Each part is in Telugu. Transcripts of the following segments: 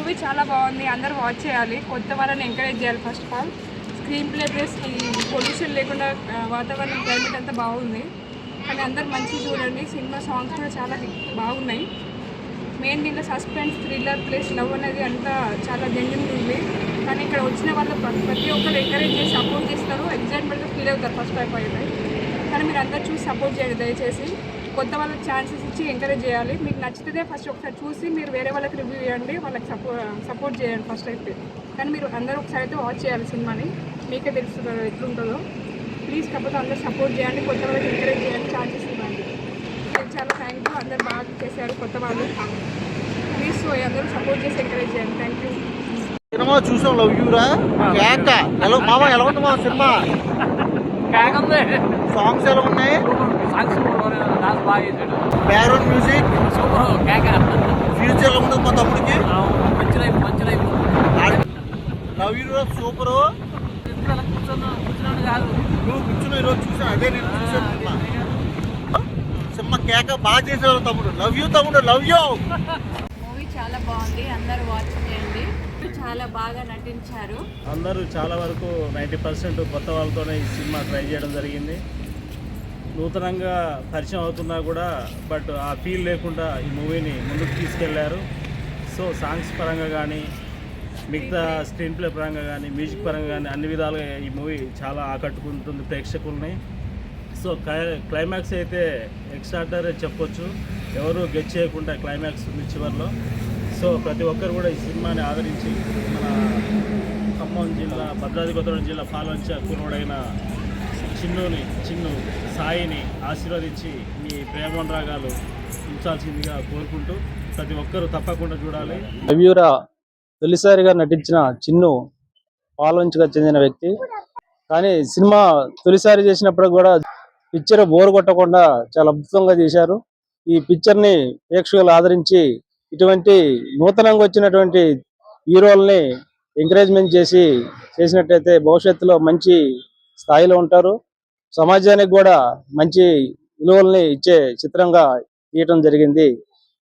మూవీ చాలా బాగుంది, అందరూ వాచ్ చేయాలి. కొత్త వాళ్ళని ఎంకరేజ్ చేయాలి. First of all screen play plus ఈ పొల్యూషన్ లేకుండా వాతావరణం క్లైమేట్ అంతా బాగుంది. కానీ అందరు మంచిగా చూడండి. సినిమా సాంగ్స్ కూడా చాలా బాగున్నాయి. మెయిన్ దీంట్లో సస్పెన్స్, థ్రిల్లర్ ప్లస్ లవ్ అనేది అంతా చాలా జెన్యున్ ఉంది. కానీ ఇక్కడ వచ్చిన వాళ్ళు ప్రతి ఒక్కరు ఎంకరేజ్ చేసి సపోర్ట్ చేస్తారు, ఎగ్జైట్మెంట్గా ఫీల్ అవుతారు ఫస్ట్ టైం అయిపోయి. కానీ మీరు అందరు చూసి సపోర్ట్ చేయండి దయచేసి. కొత్త వాళ్ళకి ఛాన్సెస్ ఇచ్చి ఎంకరేజ్ చేయాలి. మీకు నచ్చితే ఫస్ట్ ఒకసారి చూసి మీరు వేరే వాళ్ళకి రివ్యూ చేయండి, వాళ్ళకి సపోర్ట్ చేయండి ఫస్ట్ అయితే. కానీ మీరు అందరూ ఒకసారి అయితే వాచ్ చేయాలి సినిమాని, మీకే తెలుస్తుంది ఎట్లుంటుందో. ప్లీజ్ కాకపోతే అందరూ సపోర్ట్ చేయండి, కొత్త వాళ్ళకి ఎంకరేజ్ చేయండి, ఛాన్సెస్ ఇవ్వండి. చాలా థ్యాంక్ యూ, అందరు బాగా చేశారు కొత్త వాళ్ళు. ప్లీజ్ అందరూ సపోర్ట్ చేసి ఎంకరేజ్ చేయండి. Thank you. సినిమా చూసాం, లవ్ యూరా కేక మామ ఎలా ఉంది మా సినిమా? సాంగ్స్ ఎలా ఉన్నాయి? బ్యాక్గ్రౌండ్ మ్యూజిక్ ఫ్యూచర్ ఎలా ఉంటుంది మా తమ్ముడికి? లవ్ యూరా సూపర్. నువ్వు కూర్చున్న ఈరోజు చూసాను, అదే నేను చూసాను సినిమా. సినిమా కేక బాగా చేసేవారు తమ్ముడు. లవ్ యూ తమ్ముడు, లవ్ యూ. మూవీ చాలా బాగుంది, అందరూ వాచ్ చేయండి. చాలా బాగా నటించారు. అందరూ చాలా వరకు 90% కొత్త వాళ్ళతోనే ఈ సినిమా ట్రై చేయడం జరిగింది. నూతనంగా పరిచయం అవుతున్నా కూడా బట్ ఆ ఫీల్ లేకుండా ఈ మూవీని ముందుకు తీసుకెళ్లారు. సో సాంగ్స్ పరంగా కానీ, మిగతా స్క్రీన్ ప్లే పరంగా కానీ, మ్యూజిక్ పరంగా కానీ అన్ని విధాలుగా ఈ మూవీ చాలా ఆకట్టుకుంటుంది ప్రేక్షకుల్ని. సో క్లైమాక్స్ అయితే ఎక్స్ట్రాడనరీ చెప్పొచ్చు. ఎవరు గెట్ చేయకుండా క్లైమాక్స్ ఉంది చివరిలో. సో ప్రతి ఒక్కరు కూడా ఈ సినిమాని ఆదరించి మన ఖమ్మం జిల్లా, భద్రాద్రి కొత్తగూడెం జిల్లా పాలంచ కురుడైన చిన్ను సాయిని ఆశీర్వదించి మీ ప్రేమానురాగాలు ఉంచాల్సిందిగా కోరుకుంటూ ప్రతి ఒక్కరూ తప్పకుండా చూడాలి. రవియూరా తొలిసారిగా నటించిన చిన్ను పాలంచగా చెందిన వ్యక్తి. కానీ సినిమా తొలిసారి చేసినప్పుడు కూడా పిక్చర్ బోర్ కొట్టకుండా చాలా అద్భుతంగా చేశారు. ఈ పిక్చర్ని ప్రేక్షకులు ఆదరించి ఇటువంటి నూతనంగా వచ్చినటువంటి హీరోల్ని ఎంకరేజ్మెంట్ చేసినట్టయితే భవిష్యత్తులో మంచి స్థాయిలో ఉంటారు. సమాజానికి కూడా మంచి విలువల్ని ఇచ్చే చిత్రంగా తీయటం జరిగింది.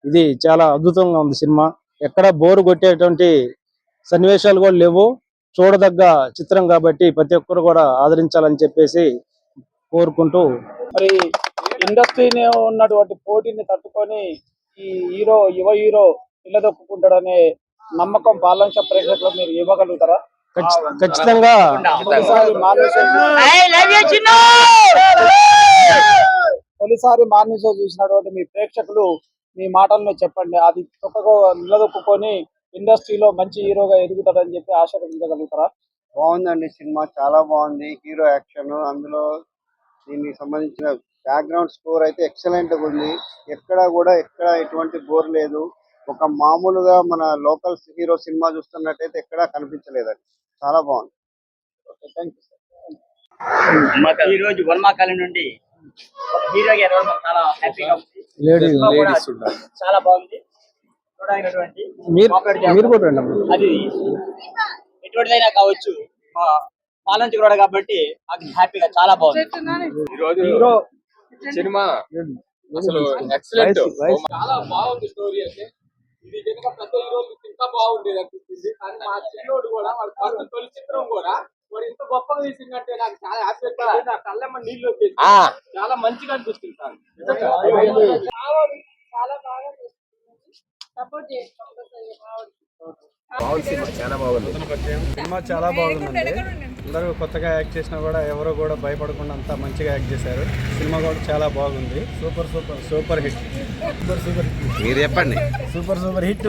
ఇది చాలా అద్భుతంగా ఉంది సినిమా. ఎక్కడ బోరు కొట్టేటువంటి సన్నివేశాలు కూడా లేవు. చూడదగ్గ చిత్రం కాబట్టి ప్రతి ఒక్కరు కూడా ఆదరించాలని చెప్పేసి కోరుకుంటూ, మరి ఇండస్ట్రీని ఉన్నటువంటి పోటీని తట్టుకొని ఈ యువ హీరో నిలదొక్కుంటాడనే నమ్మకం పాలంచ ప్రేక్షకులు మీరు ఇవ్వగలుగుతారా? ఖచ్చితంగా తొలిసారి మార్నింగ్ షో చూసినటువంటి మీ ప్రేక్షకులు మీ మాటల్లో చెప్పండి. అది చక్కగా నిలదొక్కుని ఇండస్ట్రీలో మంచి హీరోగా ఎదుగుతాడని చెప్పి ఆశీర్వదించగలుగుతారా? బాగుందండి సినిమా, చాలా బాగుంది. హీరో యాక్షన్, అందులో దీనికి సంబంధించిన బ్యాక్గ్రౌండ్ స్కోర్ అయితే ఎక్సలెంట్ గా ఉంది. ఎక్కడ ఎటువంటి బోర్ లేదు. ఒక మామూలుగా మన లోకల్ హీరో సినిమా చూస్తున్నట్టయితే ఎక్కడా కనిపించలేదండి. చాలా బాగుంది. ఈ రోజు వర్మాకాలి నుండి హీరోగా ఎదగడం చాలా హ్యాపీగా ఉంది. చాలా బాగుంది. చూడైనటువంటి అది ఎటువంటిదైనా కావచ్చు, పాలంచి కూడా కాబట్టి అది హ్యాపీగా చాలా బాగుంది. హీరో సినిమా అసలు ఎక్సలెంట్, చాలా బాగుంది. స్టోరీ అయితే ఇది కనుక పెద్ద హీరో ఇంకా బాగుండేది అనిపిస్తుంది. కానీ మా చిన్నోడు కూడా వాడు ఫస్ట్ తొలి చిత్రం కూడా వాడు ఇంత గొప్పగా తీసిందంటే నాకు చాలా హ్యాపీగా, నా కళ్ళమ్మ నీళ్ళు వచ్చేసి చాలా మంచిగా అనిపిస్తుంది సార్. చాలా బాగా సపోర్ట్ చేయండి. సినిమా చాలా బాగుందండి. అందరూ కొత్తగా యాక్ట్ చేసినా కూడా ఎవరు కూడా భయపడకుండా అంతా మంచిగా యాక్ట్ చేశారు. సినిమా కూడా చాలా బాగుంది. Super super super hit. మీరు చెప్పండి. Super hit.